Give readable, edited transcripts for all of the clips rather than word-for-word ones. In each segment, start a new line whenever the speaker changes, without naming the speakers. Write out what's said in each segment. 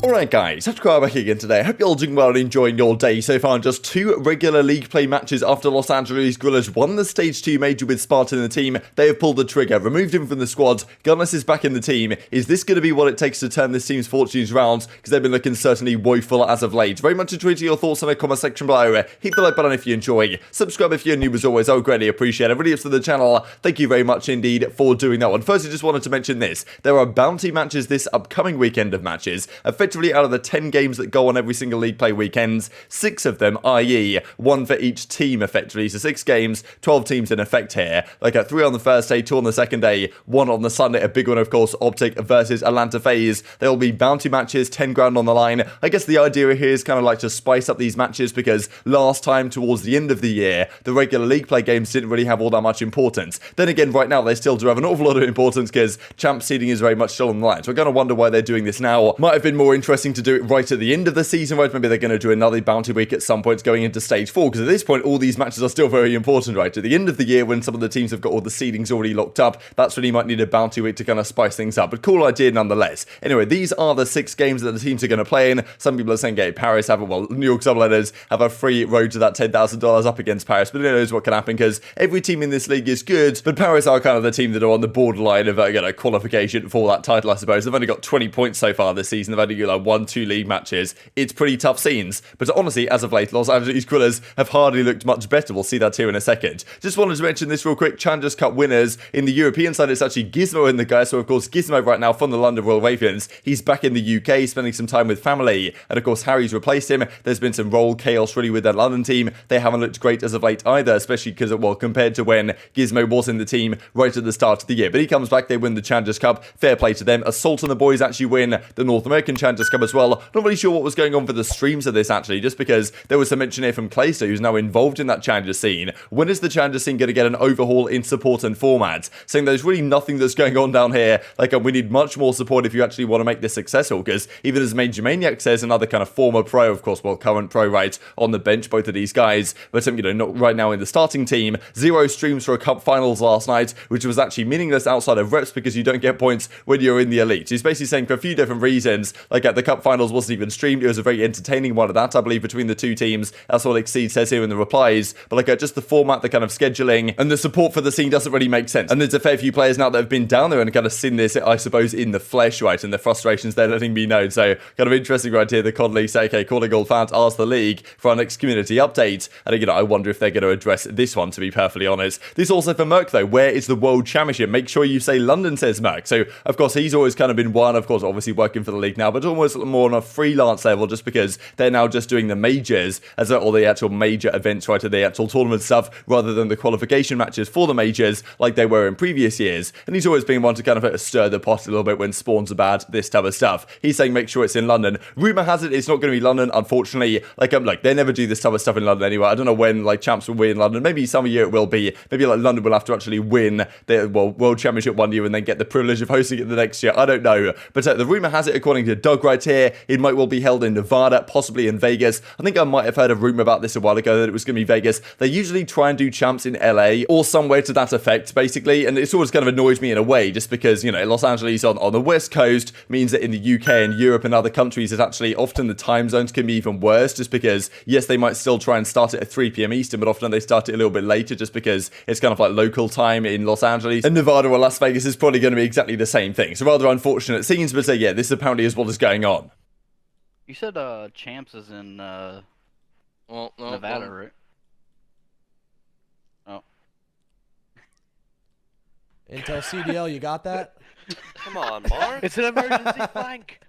Alright guys, TacticalRab back again today. I hope you're all doing well and enjoying your day so far. Just 2 regular league play matches after Los Angeles Guerrillas won the Stage 2 major with Spart in the team. They have pulled the trigger, removed him from the squad. Gunless is back in the team. Is this going to be what it takes to turn this team's fortunes around? Because they've been looking certainly woeful as of late. Very much enjoyed your thoughts in the comment section below. Hit the like button if you enjoy. Subscribe if you're new as always. I would greatly appreciate it. Really up to the channel. Thank you very much indeed for doing that one. First, I just wanted to mention this. There are bounty matches this upcoming weekend of matches. Effectively out of the 10 games that go on every single league play weekends, 6 of them, i.e. 1 for each team effectively, so 6 games, 12 teams in effect here, like 3 on the first day, 2 on the second day, 1 on the Sunday, a big one of course, Optic versus Atlanta FaZe. There will be bounty matches, 10 grand on the line. I guess the idea here is kind of like to spice up these matches because last time towards the end of the year, the regular league play games didn't really have all that much importance. Then again, right now they still do have an awful lot of importance because champ seeding is very much still on the line, so we're going to wonder why they're doing this now. Might have been more interesting to do it right at the end of the season, right? Maybe they're going to do another bounty week at some point going into stage 4, because at this point all these matches are still very important, right? At the end of the year when some of the teams have got all the seedings already locked up, that's when you might need a bounty week to kind of spice things up, but cool idea nonetheless. Anyway, these are the 6 games that the teams are going to play in. Some people are saying, okay, Paris have New York Subletters have a free road to that $10,000 up against Paris, but who knows what can happen because every team in this league is good, but Paris are kind of the team that are on the borderline of qualification for that title, I suppose. They've only got 20 points so far this season. They've only got 1-2 league matches. It's pretty tough scenes, but honestly, as of late, Los Angeles Guerrillas have hardly looked much better. We'll see that here in a second. Just wanted to mention this real quick. Challengers Cup winners in the European side, it's actually Gizmo in the guy. So of course, Gizmo right now from the London Royal Ravens, he's back in the UK, spending some time with family, and of course Harry's replaced him. There's been some role chaos really with their London team. They haven't looked great as of late either, especially because, well, compared to when Gizmo was in the team right at the start of the year. But he comes back, they win the Challengers Cup. Fair play to them. Assault and the boys actually win the North American Challengers Cup as well. Not really sure what was going on for the streams of this actually, just because there was some mention here from Clayster, who's now involved in that Challenger scene. When is the Challenger scene going to get an overhaul in support and format? Saying there's really nothing that's going on down here. Like, we need much more support if you actually want to make this successful, because even as MajorManiak says, another kind of former pro, of course, well, current pro, right, on the bench, both of these guys, but, not right now in the starting team. 0 streams for a cup finals last night, which was actually meaningless outside of reps because you don't get points when you're in the elite. He's basically saying for a few different reasons, like the cup finals wasn't even streamed. It was a very entertaining one of that, I believe, between the 2 teams. That's what Hicksy says here in the replies. But just the format, the kind of scheduling, and the support for the scene doesn't really make sense. And there's a fair few players now that have been down there and kind of seen this, I suppose, in the flesh, right? And the frustrations they're letting me know. So kind of interesting right here. The Conley say, okay, calling all fans, ask the league for our next community update. And I wonder if they're going to address this one, to be perfectly honest. This also for Merc though. Where is the World Championship? Make sure you say London, says Merc. So of course he's always kind of been one, of course, obviously working for the league now, but almost more on a freelance level, just because they're now just doing the majors as all the actual major events, right, the actual tournament stuff, rather than the qualification matches for the majors like they were in previous years. And he's always been one to kind of stir the pot a little bit when spawns are bad, this type of stuff. He's saying make sure it's in London. Rumor has it it's not going to be London, unfortunately. They never do this type of stuff in London anyway. I don't know when champs will win in London. Maybe some year it will be. Maybe London will have to actually win the World Championship one year and then get the privilege of hosting it the next year. I don't know. But the rumor has it, according to Doug right here, it might well be held in Nevada, possibly in Vegas. I think I might have heard a rumor about this a while ago that it was going to be Vegas. They usually try and do champs in LA or somewhere to that effect, basically. And it's always kind of annoys me in a way, just because, Los Angeles on the West Coast means that in the UK and Europe and other countries, it's actually often the time zones can be even worse, just because, yes, they might still try and start it at 3 p.m. Eastern, but often they start it a little bit later just because it's kind of like local time in Los Angeles. And Nevada or Las Vegas is probably going to be exactly the same thing. So rather unfortunate scenes, but yeah, this apparently is what is going on.
You said champs is in Nevada, right? Oh.
Intel CDL, you got that?
Come on, Mark.
It's an emergency flank.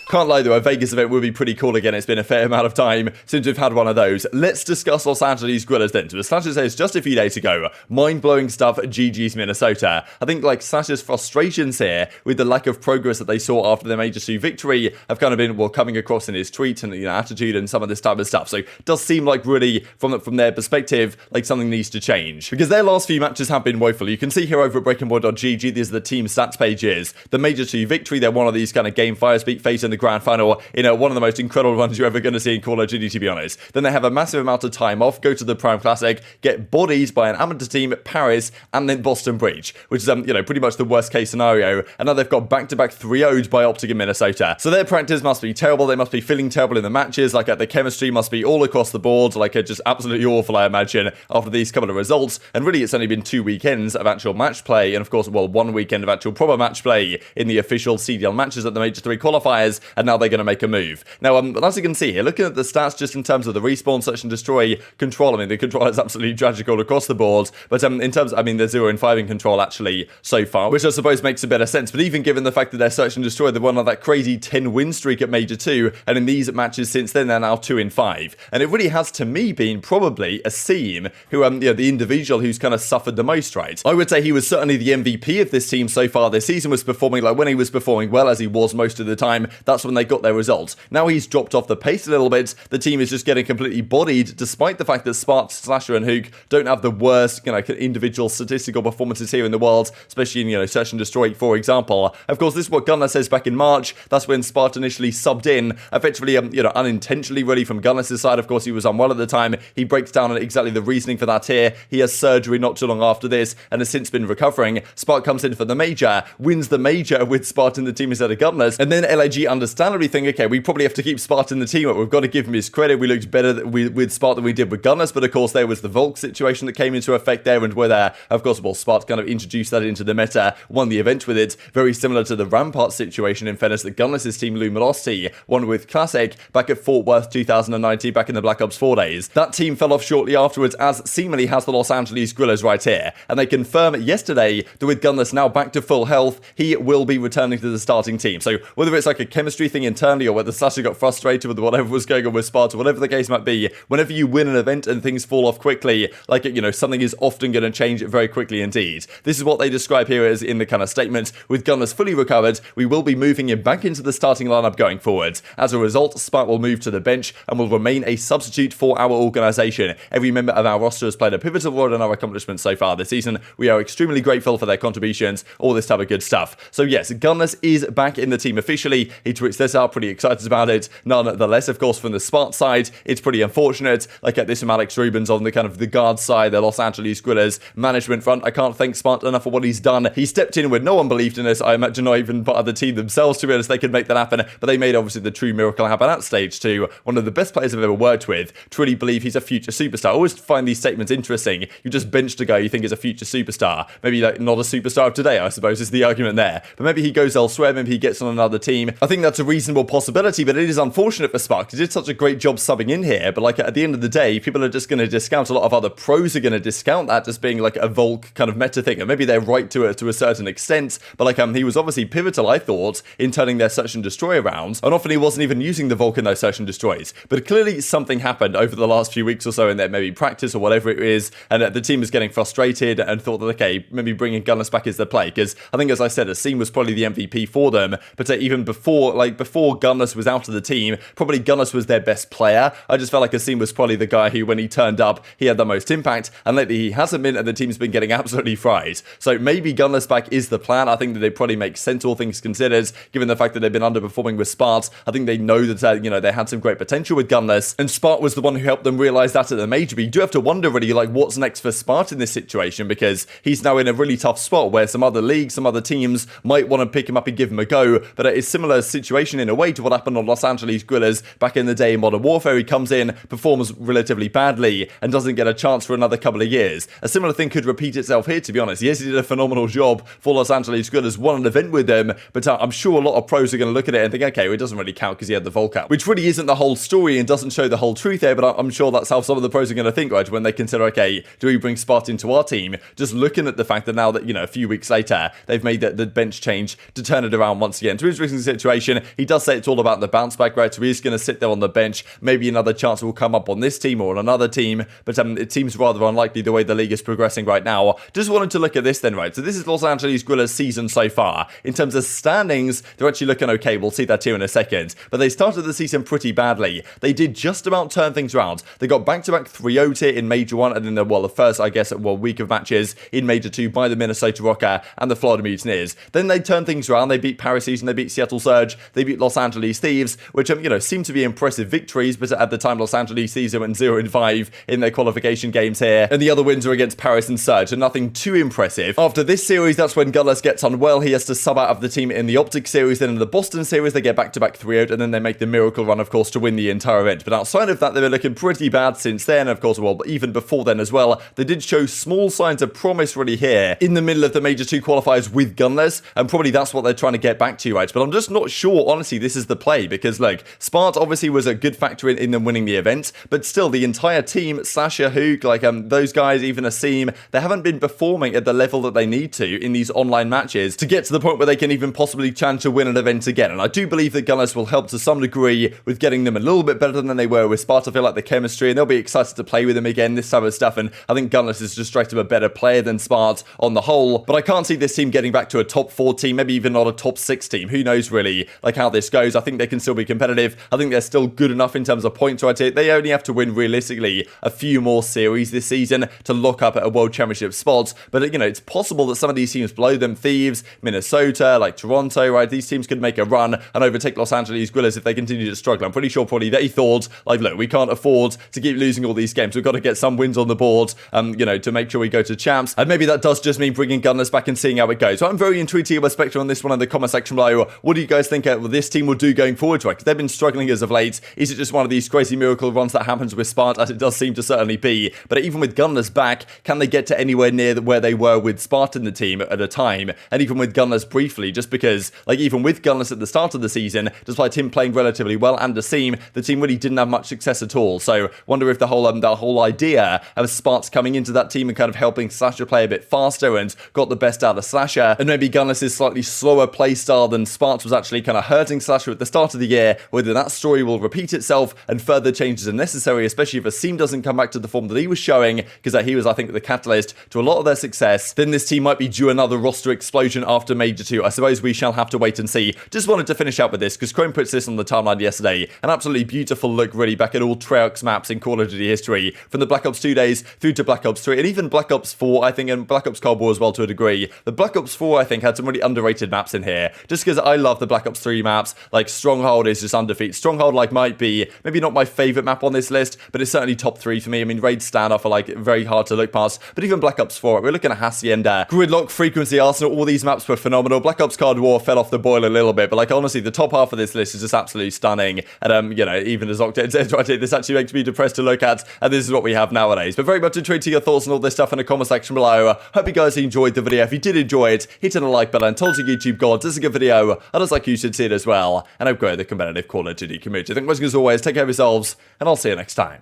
Can't lie though, a Vegas event would be pretty cool again. It's been a fair amount of time since we've had one of those. Let's discuss Los Angeles Guerrillas then. So Slash says just a few days ago, mind-blowing stuff at GG's Minnesota. I think Slash's frustrations here with the lack of progress that they saw after their Major 2 victory have kind of been, coming across in his tweets and attitude and some of this type of stuff. So it does seem like really, from their perspective, like something needs to change. Because their last few matches have been woeful. You can see here over at breakingboy.gg, these are the team stats pages. The Major 2 victory, they're one of these kind of game fire speed beat FaZe in the grand final in one of the most incredible runs you're ever going to see in Call of Duty, to be honest. Then they have a massive amount of time off, go to the Prime Classic, get bodied by an amateur team, Paris, and then Boston Breach, which is, pretty much the worst case scenario. And now they've got back-to-back 3-0'd by Optic in Minnesota. So their practice must be terrible. They must be feeling terrible in the matches. Like, the chemistry must be all across the board. Like, just absolutely awful, I imagine, after these couple of results. And really, it's only been 2 weekends of actual match play. And of course, well, 1 weekend of actual proper match play in the official CDL matches at the Major 3 qualifiers. And now they're going to make a move. Now, as you can see here, looking at the stats just in terms of the respawn, search and destroy, control, the control is absolutely tragic all across the board. But in terms, they're 0 and 5 in control actually so far, which I suppose makes a bit of sense. But even given the fact that they're search and destroy, they've won on that crazy 10 win streak at Major 2, and in these matches since then, they're now 2 in 5. And it really has, to me, been probably Asim, who, the individual who's kind of suffered the most, right? I would say he was certainly the MVP of this team so far this season, was performing like when he was performing well, as he was most of the time. That's when they got their results. Now he's dropped off the pace a little bit. The team is just getting completely bodied, despite the fact that Spart, Slasher, and Huke don't have the worst, individual statistical performances here in the world, especially in, search and destroy, for example. Of course, this is what Gunless says back in March. That's when Spart initially subbed in, effectively, unintentionally, really, from Gunless' side. Of course, he was unwell at the time. He breaks down on exactly the reasoning for that here. He has surgery not too long after this, and has since been recovering. Spart comes in for the Major, wins the Major with Spart in the team instead of Gunless, and then LAG understandably think, okay, we probably have to keep Spart in the team, but we've got to give him his credit. We looked better with Spart than we did with Gunless, but of course, there was the Volk situation that came into effect there, and where of course, well, Spart kind of introduced that into the meta, won the event with it, very similar to the Rampart situation in fairness that Gunless' team Luminosity won with Classic back at Fort Worth 2019, back in the Black Ops 4 days. That team fell off shortly afterwards, as seemingly has the Los Angeles Guerrillas right here, and they confirm yesterday that with Gunless now back to full health, he will be returning to the starting team. So whether it's like a chemistry thing internally, or whether Slasher got frustrated with whatever was going on with Spart, or whatever the case might be, whenever you win an event and things fall off quickly, like, something is often going to change very quickly indeed. This is what they describe here as in the kind of statement: with Gunless fully recovered, we will be moving him back into the starting lineup going forward. As a result, Spart will move to the bench and will remain a substitute for our organisation. Every member of our roster has played a pivotal role in our accomplishments so far this season. We are extremely grateful for their contributions, all this type of good stuff. So yes, Gunless is back in the team officially. He tweets this out, pretty excited about it. Nonetheless, of course, from the Spart side, it's pretty unfortunate. Like at this from Alex Rubens on the kind of the guard side, the Los Angeles Guerrillas management front. I can't thank Spart enough for what he's done. He stepped in when no one believed in us. I imagine not even part of the team themselves, to be honest, they could make that happen, but they made obviously the true miracle happen at stage 2. One of the best players I've ever worked with. Truly believe he's a future superstar. I always find these statements interesting. You just benched a guy you think is a future superstar. Maybe like not a superstar of today, I suppose, is the argument there. But maybe he goes elsewhere, maybe he gets on another team. I think that's a reasonable possibility, but it is unfortunate for Spart. He did such a great job subbing in here, but like at the end of the day, people are just going to discount, a lot of other pros are going to discount that as being like a Volk kind of meta thing, and maybe they're right to a certain extent, but like he was obviously pivotal, I thought, in turning their search and destroy around, and often he wasn't even using the Volk in those search and destroys, but clearly something happened over the last few weeks or so in their maybe practice or whatever it is, and the team is getting frustrated and thought that, okay, maybe bringing Gunless back is the play, because I think, as I said, Asim was probably the MVP for them, but even before Gunless was out of the team, probably Gunless was their best player. I just felt like Asim was probably the guy who, when he turned up, he had the most impact, and lately he hasn't been, and the team's been getting absolutely fried. So maybe Gunless back is the plan. I think that they probably make sense, all things considered, given the fact that they've been underperforming with Spart. I think they know that, they had some great potential with Gunless, and Spart was the one who helped them realise that at the Major. But you do have to wonder, really, like, what's next for Spart in this situation, because he's now in a really tough spot where some other leagues, some other teams might want to pick him up and give him a go, but it's a similar situation in a way to what happened on Los Angeles Guerrillas back in the day in Modern Warfare. He comes in, performs relatively badly, and doesn't get a chance for another couple of years. A similar thing could repeat itself here, to be honest. Yes, he did a phenomenal job for Los Angeles Guerrillas, won an event with them, but I'm sure a lot of pros are going to look at it and think, okay, well, it doesn't really count because he had the Volk out, which really isn't the whole story and doesn't show the whole truth there, but I'm sure that's how some of the pros are going to think, right, when they consider, okay, do we bring Spart into our team? Just looking at the fact that now that, a few weeks later, they've made the bench change to turn it around once again. To his recent situation, he does say it's all about the bounce back, right, so he's going to sit there on the bench. Maybe another chance will come up on this team or on another team, but it seems rather unlikely the way the league is progressing right now. Just wanted to look at this then, right, so this is Los Angeles Guerrillas' season so far. In terms of standings, they're actually looking okay. We'll see that here in a second, but they started the season pretty badly. They did just about turn things around. They got back-to-back 3-0 here in Major 1, and then the first, I guess, week of matches in Major 2 by the Minnesota Rokkr and the Florida Mutineers. Then they turned things around. They beat Paris and they beat Seattle Seattle Surge. They beat Los Angeles Thieves, which, seem to be impressive victories, but at the time, Los Angeles Thieves went 0-5 in their qualification games here. And the other wins are against Paris and Surge, and nothing too impressive. After this series, that's when Gunless gets unwell. He has to sub out of the team in the Optic series. Then in the Boston series, they get back-to-back 3-0, and then they make the miracle run, of course, to win the entire event. But outside of that, they've been looking pretty bad since then. Of course, well, even before then as well, they did show small signs of promise really here in the middle of the Major 2 qualifiers with Gunless, and probably that's what they're trying to get back to, right? But I'm just not sure, honestly, this is the play, because, look, Spart obviously was a good factor in them winning the event, but still, the entire team, Sasha, Huke, those guys, even Asim, they haven't been performing at the level that they need to in these online matches to get to the point where they can even possibly chance to win an event again. And I do believe that Gunless will help to some degree with getting them a little bit better than they were with Spart. I feel like the chemistry, and they'll be excited to play with them again, this type of stuff, and I think Gunless is just straight up a better player than Spart on the whole, but I can't see this team getting back to a top 4 team, maybe even not a top 6 team. Who knows really, how this goes. I think they can still be competitive. I think they're still good enough in terms of points right here. They only have to win realistically a few more series this season to lock up at a World Championship spot, but it's possible that some of these teams below them, Thieves, Minnesota, Toronto, right, these teams could make a run and overtake Los Angeles Guerrillas if they continue to struggle. I'm pretty sure probably they thought, look, we can't afford to keep losing all these games. We've got to get some wins on the board, to make sure we go to champs, and maybe that does just mean bringing Gunless back and seeing how it goes. So I'm very intrigued to hear your perspective on this one in the comment section below. What do you guys think this team will do going forward, right? Because they've been struggling as of late. Is it just one of these crazy miracle runs that happens with Spart, as it does seem to certainly be? But even with Gunless back, can they get to anywhere near where they were with Spart in the team at a time? And even with Gunless briefly, just because, even with Gunless at the start of the season, despite him playing relatively well and Asim, the team really didn't have much success at all. So wonder if the whole idea of Spart's coming into that team and kind of helping Slasher play a bit faster and got the best out of Slasher, and maybe Gunless's slightly slower play style than Spart was actually kind of hurting Slasher at the start of the year, whether that story will repeat itself and further changes are necessary, especially if Asim doesn't come back to the form that he was showing, because he was, I think, the catalyst to a lot of their success, then this team might be due another roster explosion after Major 2. I suppose we shall have to wait and see. Just wanted to finish out with this, because Chrome puts this on the timeline yesterday. An absolutely beautiful look, really, back at all Treyarch's maps in Call of Duty history, from the Black Ops 2 days through to Black Ops 3, and even Black Ops 4, I think, and Black Ops Cold War as well to a degree. The Black Ops 4, I think, had some really underrated maps in here, just because I love the Black Ops 3 maps. Stronghold is just undefeated. Stronghold, might be, maybe not my favorite map on this list, but it's certainly top 3 for me. I mean, Raid Standoff are, very hard to look past, but even Black Ops 4, we're looking at Hacienda, Gridlock, Frequency, Arsenal, all these maps were phenomenal. Black Ops Cold War fell off the boil a little bit, but, honestly, the top half of this list is just absolutely stunning, and, even as Octane says right here, this actually makes me depressed to look at, and this is what we have nowadays. But very much intrigued to your thoughts on all this stuff in the comment section below. Hope you guys enjoyed the video. If you did enjoy it, hit on the like button, told your YouTube gods, this is a good video, and it's you should see it as well, and I've grown the competitive Call of Duty community. Thank you guys as always, take care of yourselves, and I'll see you next time.